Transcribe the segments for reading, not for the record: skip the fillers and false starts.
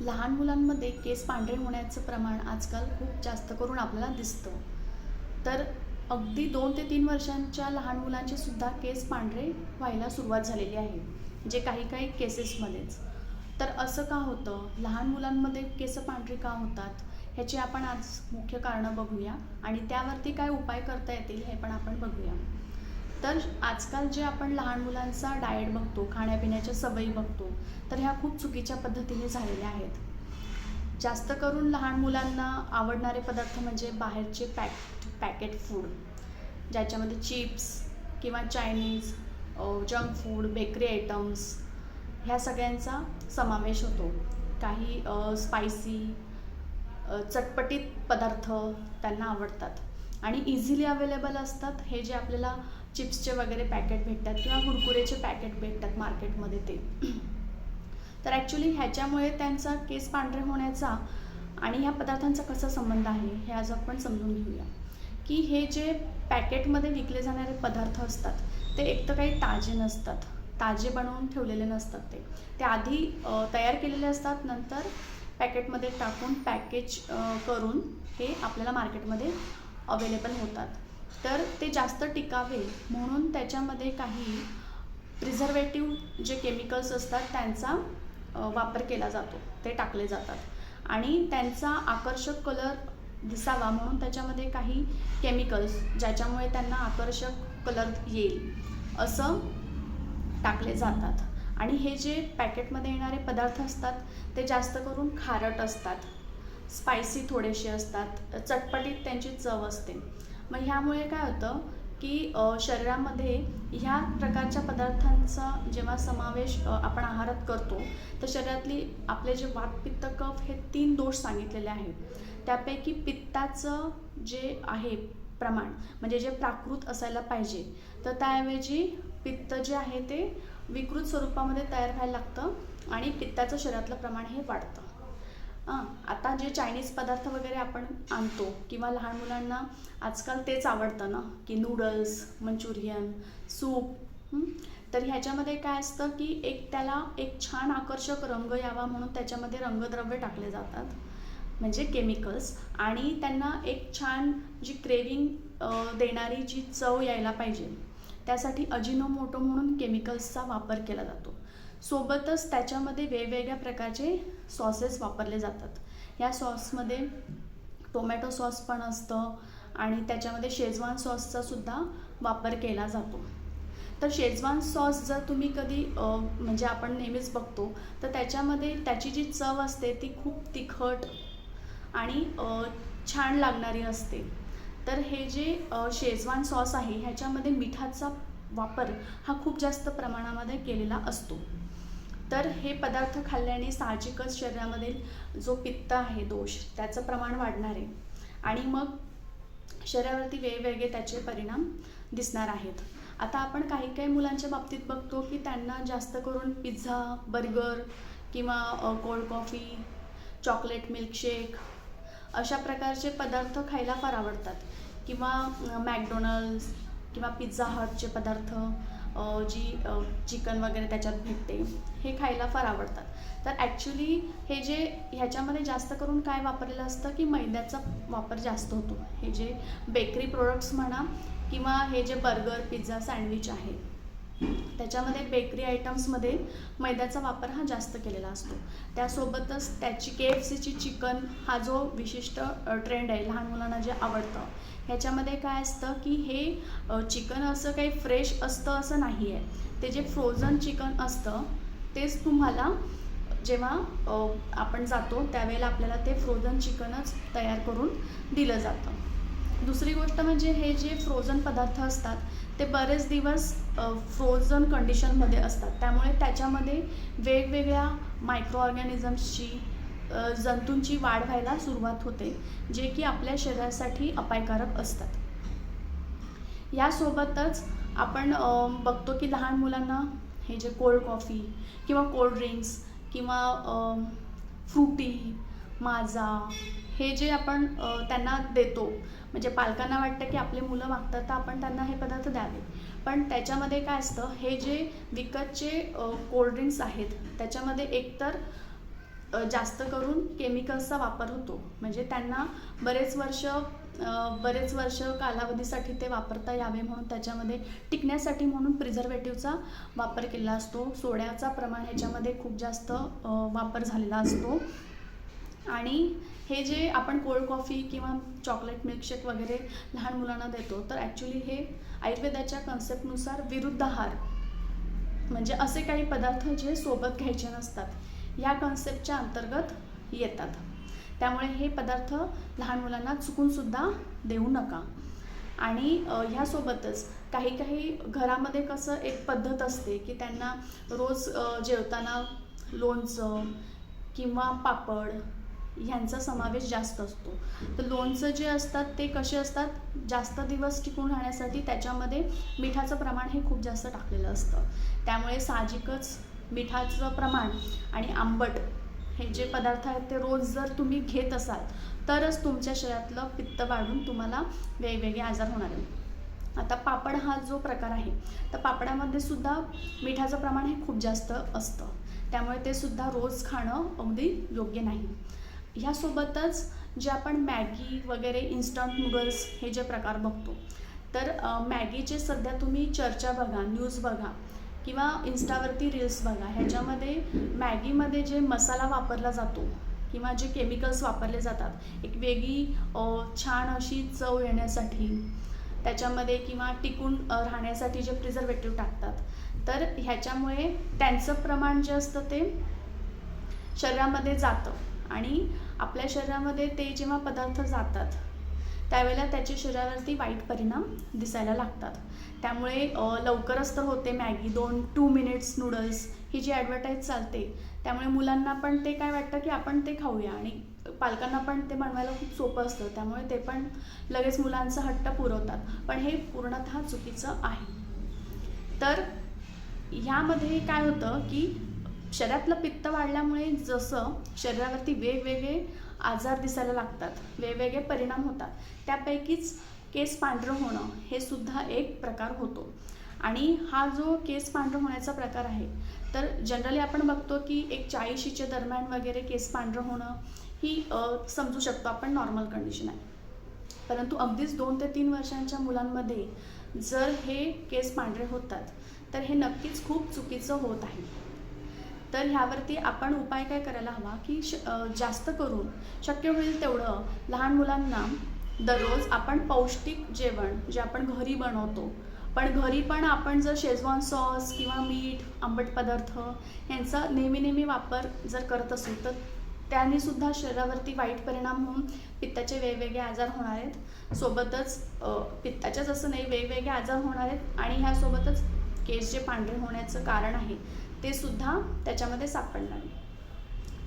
लहान मुलांमध्ये केस पांढरे होण्याचं प्रमाण आजकाल खूप जास्त करून आपल्याला दिसतं. तर अगदी 2 ते 3 वर्षांच्या लहान मुलांचे सुद्धा केस पांढरे व्हायला सुरुवात झालेली आहे, जे काही केसेसमध्येच. तर असं का होतं? लहान मुलांमध्ये केस पांढरी का होतात? ह्याची आपण आज मुख्य कारणं बघूया आणि त्यावरती काय उपाय करता येतील हे पण आपण बघूया. तर आजकाल जे आपण लहान मुलांचा डाएट बघतो, खाण्यापिण्याच्या सवयी बघतो, तर ह्या खूप चुकीच्या पद्धतीने झालेल्या आहेत. जास्त करून लहान मुलांना आवडणारे पदार्थ म्हणजे बाहेरचे पॅकेट फूड, ज्याच्यामध्ये चिप्स किंवा Chinese, junk food, bakery items ह्या सगळ्यांचा समावेश होतो. काही स्पायसी, चटपटीत पदार्थ त्यांना आवडतात आणि इझिली अवेलेबल असतात. हे जे आपल्याला चिप्सचे वगैरे पॅकेट भेटतात किंवा कुरकुरेचे पॅकेट भेटतात मार्केटमध्ये ते. तर ॲक्च्युली ह्याच्यामुळे त्यांचा केस पांढरे होण्याचा आणि ह्या पदार्थांचा कसा संबंध आहे हे आज आपण समजून घेऊया. की हे जे पॅकेटमध्ये विकले जाणारे पदार्थ असतात ते एक तर काही ताजे नसतात, ताजे बनवून ठेवलेले नसतात. ते आधी तयार केलेले असतात, नंतर पॅकेटमध्ये टाकून पॅकेज करून हे आपल्याला मार्केटमध्ये अवेलेबल होतात. तर ते जास्त टिकावे म्हणून त्याच्यामध्ये काही प्रिझर्वेटिव्ह जे केमिकल्स असतात त्यांचा वापर केला जातो, ते टाकले जातात आणि त्यांचा आकर्षक कलर दिसावा म्हणून त्याच्यामध्ये काही केमिकल्स ज्याच्यामुळे त्यांना आकर्षक कलर येईल असं टाकले जातात. आणि हे जे पॅकेटमध्ये येणारे पदार्थ असतात ते जास्त करून खारट असतात, स्पायसी थोडेसे असतात, चटपटीत त्यांची चव असते. मग ह्यामुळे काय होतं की शरीरामध्ये ह्या प्रकारच्या पदार्थांचा जेव्हा समावेश आपण आहारात करतो तर शरीरातली आपले जे वात पित्त कफ हे 3 दोष सांगितलेले आहेत. त्यापैकी पित्ताचं जे आहे प्रमाण म्हणजे जे प्राकृत असायला पाहिजे, तर त्याऐवजी पित्त जे आहे ते विकृत स्वरूपामध्ये तयार व्हायला लागतं आणि पित्ताचं शरीरातलं प्रमाण हे वाढतं. आता जे चायनीज पदार्थ वगैरे आपण आणतो किंवा लहान मुलांना आजकाल तेच आवडतं ना, की नूडल्स, मंचुरियन, सूप. तर ह्याच्यामध्ये काय असतं की त्याला एक छान आकर्षक रंग यावा म्हणून त्याच्यामध्ये रंगद्रव्य टाकले जातात, म्हणजे केमिकल्स. आणि त्यांना एक छान जी क्रेविंग देणारी जी चव यायला पाहिजे त्यासाठी अजिनोमोटो म्हणून केमिकल्सचा वापर केला जातो. सोबतच त्याच्यामध्ये वेगवेगळ्या प्रकारचे सॉसेस वापरले जातात. या सॉसमध्ये टोमॅटो सॉस पण असतं आणि त्याच्यामध्ये शेजवान सॉसचा सुद्धा वापर केला जातो. तर शेजवान सॉस जर तुम्ही कधी म्हणजे आपण नेहमीच बघतो तर त्याच्यामध्ये त्याची जी चव असते ती खूप तिखट आणि छान लागणारी असते. तर हे जे शेजवान सॉस आहे ह्याच्यामध्ये मिठाचा वापर हा खूप जास्त प्रमाणामध्ये केलेला असतो. तर हे पदार्थ खाल्ल्याने साहजिकच शरीरामधील जो पित्त आहे दोष त्याचं प्रमाण वाढणार आहे आणि मग शरीरावरती वेगवेगळे त्याचे परिणाम दिसणार आहेत. आता आपण काही मुलांच्या बाबतीत बघतो की त्यांना जास्त करून पिझ्झा, बर्गर किंवा कोल्ड कॉफी, चॉकलेट मिल्कशेक अशा प्रकारचे पदार्थ खायला फार आवडतात किंवा मॅकडोनल्ड्स किंवा पिझ्झा हटचे पदार्थ जी चिकन वगैरे त्याच्यात भेटते हे खायला फार आवडतात. तर ॲक्च्युली हे जे ह्याच्यामध्ये जास्त करून काय वापरलेलं असतं की मैद्याचा वापर जास्त होतो. हे जे बेकरी प्रोडक्ट्स म्हणा किंवा हे जे बर्गर, पिझ्झा, सँडविच आहे त्याच्यामध्ये बेकरी आयटम्समध्ये मैद्याचा वापर हा जास्त केलेला असतो. त्यासोबतच त्याची KFCची चिकन हा जो विशिष्ट ट्रेंड आहे लहान मुलांना जे आवडतं, ह्याच्यामध्ये काय असतं की हे चिकन असं काही फ्रेश असतं असं नाही आहे. ते जे फ्रोझन चिकन असतं तेच तुम्हाला जेव्हा आपण जातो त्यावेळेला आपल्याला ते फ्रोझन चिकनच तयार करून दिलं जातं. दुसरी गोष्ट म्हणजे हे जे फ्रोझन पदार्थ असतात ते बरेच दिवस फ्रोझन कंडिशनमध्ये असतात, त्यामुळे त्याच्यामध्ये वेगवेगळ्या मायक्रो ऑर्गॅनिझम्सची जंतूंची वाढ व्हायला सुरुवात होते, जे की आपल्या शरीरासाठी अपायकारक असतात. यासोबतच आपण बघतो की लहान मुलांना हे जे कोल्ड कॉफी किंवा कोल्ड ड्रिंक्स किंवा फ्रुटी, माजा हे जे आपण त्यांना देतो, म्हणजे पालकांना वाटतं की आपले मुलं मागतात तर आपण त्यांना हे पदार्थ द्यावे. पण त्याच्यामध्ये काय असतं, हे जे विकतचे कोल्ड ड्रिंक्स आहेत त्याच्यामध्ये एकतर जास्त करून केमिकल्सचा वापर होतो, म्हणजे त्यांना बरेच वर्ष कालावधीसाठी ते वापरता यावे म्हणून त्याच्यामध्ये टिकण्यासाठी म्हणून प्रिझर्वेटिव्हचा वापर केला असतो. सोड्याचा प्रमाण ह्याच्यामध्ये खूप जास्त वापर झालेला असतो. आणि हे जे आपण कोल्ड कॉफी किंवा चॉकलेट मिल्कशेक वगैरे लहान मुलांना देतो, तर ॲक्च्युली हे आयुर्वेदाच्या कन्सेप्टनुसार विरुद्ध आहार, म्हणजे असे काही पदार्थ जे सोबत घ्यायचे नसतात, या कन्सेप्टच्या अंतर्गत येतात. त्यामुळे हे पदार्थ लहान मुलांना चुकूनसुद्धा देऊ नका. आणि ह्यासोबतच काही घरामध्ये कसं एक पद्धत असते की त्यांना रोज जेवताना लोणचं किंवा पापड ह्यांचा समावेश जास्त असतो. तर लोणचं जे असतात ते कसे असतात, जास्त दिवस टिकून राहण्यासाठी त्याच्यामध्ये मिठाचं प्रमाण हे खूप जास्त टाकलेलं असतं. त्यामुळे साहजिकच मिठाचं प्रमाण आणि आंबट हे जे पदार्थ आहेत ते रोज जर तुम्ही घेत असाल तरच तुमच्या शरीरातलं पित्त वाढून तुम्हाला वेगवेगळे आजार होणार आहेत. आता पापड हा जो प्रकार आहे, तर पापडामध्ये सुद्धा मिठाचं प्रमाण हे खूप जास्त असतं. त्यामुळे ते सुद्धा रोज खाणं अगदी योग्य नाही. ह्यासोबतच जे आपण मॅगी वगैरे इन्स्टंट नूडल्स हे जे प्रकार बघतो, तर मॅगीचे सध्या तुम्ही चर्चा बघा, न्यूज बघा किंवा इन्स्टावरती रील्स बघा, ह्याच्यामध्ये मॅगीमध्ये जे मसाला वापरला जातो किंवा जे केमिकल्स वापरले जातात, एक वेगळी छान अशी चव येण्यासाठी त्याच्यामध्ये किंवा टिकून राहण्यासाठी जे प्रिझर्वेटिव्ह टाकतात, तर ह्याच्यामुळे त्यांचं प्रमाण जे असतं ते शरीरामध्ये जातं. आणि आपल्या शरीरामध्ये ते जेव्हा पदार्थ जातात त्यावेळेला त्याच्या शरीरावरती वाईट परिणाम दिसायला लागतात. त्यामुळे लवकरच तर होते मॅगी, 2 मिनिट्स नूडल्स ही जी ॲडव्हर्टाईज चालते, त्यामुळे मुलांना पण ते काय वाटतं की आपण ते खाऊया, आणि पालकांना पण ते बनवायला खूप सोपं असतं. त्यामुळे ते पण लगेच मुलांचा हट्ट पुरवतात, पण हे पूर्णतः चुकीचं आहे. तर ह्यामध्ये काय होतं की शरीरातलं पित्त वाढल्यामुळे जसं शरीरावरती वेगवेगळे आजार दिसायला लागतात, वेगवेगळे परिणाम होतात, त्यापैकीच केस पांढरं होणं हे सुद्धा एक प्रकार होतो. आणि हा जो केस पांढरं होण्याचा प्रकार आहे, तर जनरली आपण बघतो की एक 40च्या दरम्यान वगैरे केस पांढरं होणं ही समजू शकतो आपण नॉर्मल कंडिशन आहे. परंतु अगदीच 2 ते 3 वर्षांच्या मुलांमध्ये जर हे केस पांढरे होतात, तर हे नक्कीच खूप चुकीचं होत आहे. तर ह्यावरती आपण उपाय काय करायला हवा की जास्त करून शक्य होईल तेवढं लहान मुलांना दररोज आपण पौष्टिक जेवण जे आपण घरी बनवतो, पण घरी पण आपण जर शेजवान सॉस किंवा मीठ, आंबट पदार्थ यांचा नेहमी वापर जर करत असेल, तर त्यांनीसुद्धा शरीरावरती वाईट परिणाम होऊन पित्ताचे वेगवेगळे आजार होणार आहेत. सोबतच पित्ताच्याच असं नाही, वेगवेगळे आजार होणार आहेत. आणि ह्यासोबतच केस जे पांढरे होण्याचं कारण आहे ते सुद्धा त्याच्यामध्ये सापडणार.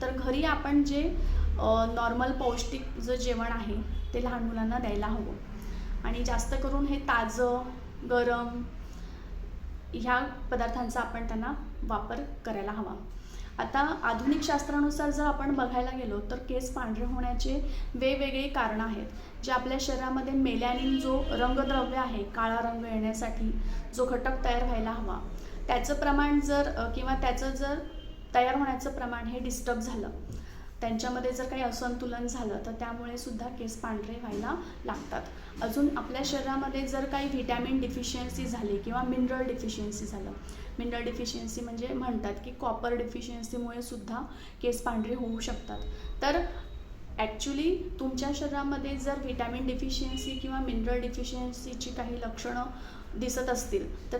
तर घरी आपण जे नॉर्मल पौष्टिक जे जेवण आहे ते लहान मुलांना द्यायला हवं. आणि जास्त करून हे ताजं, गरम ह्या पदार्थांचा आपण त्यांना वापर करायला हवा. आता आधुनिक शास्त्रानुसार जर आपण बघायला गेलो तर केस पांढरे होण्याचे वेगवेगळे कारणं आहेत, जे आपल्या शरीरामध्ये मेलॅनिन जो रंगद्रव्य आहे, काळा रंग येण्यासाठी जो घटक तयार व्हायला हवा, त्याचं प्रमाण किंवा त्याचं जर तयार होण्याचं प्रमाण हे डिस्टर्ब झालं, त्यांच्यामध्ये जर काही असंतुलन झालं, तर त्यामुळे सुद्धा केस पांढरे व्हायला लागतात. अजून आपल्या शरीरामध्ये जर काही व्हिटॅमिन डिफिशियन्सी झाली किंवा मिनरल डिफिशियन्सी झालं, मिनरल डिफिशियन्सी म्हणजे म्हणतात की कॉपर डिफिशियन्सीमुळे सुद्धा केस पांढरे होऊ शकतात. तर ॲक्च्युली तुमच्या शरीरामध्ये जर व्हिटॅमिन डिफिशियन्सी किंवा मिनरल डिफिशियन्सीची काही लक्षणं दिसत असतील, तर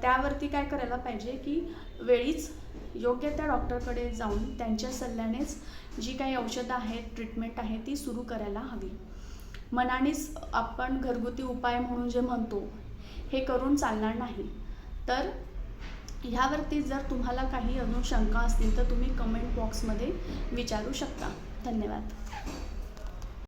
त्यावरती काय करायला पाहिजे की वेळीच योग्य त्या डॉक्टरकडे जाऊन त्यांच्या सल्ल्यानेच जी काही औषधं आहेत, ट्रीटमेंट आहे ती सुरू करायला हवी. मनानेच आपण घरगुती उपाय म्हणून जे म्हणतो हे करून चालणार नाही. तर ह्यावरती जर तुम्हाला काही अजून शंका असतील तर तुम्ही कमेंट बॉक्समध्ये विचारू शकता. धन्यवाद.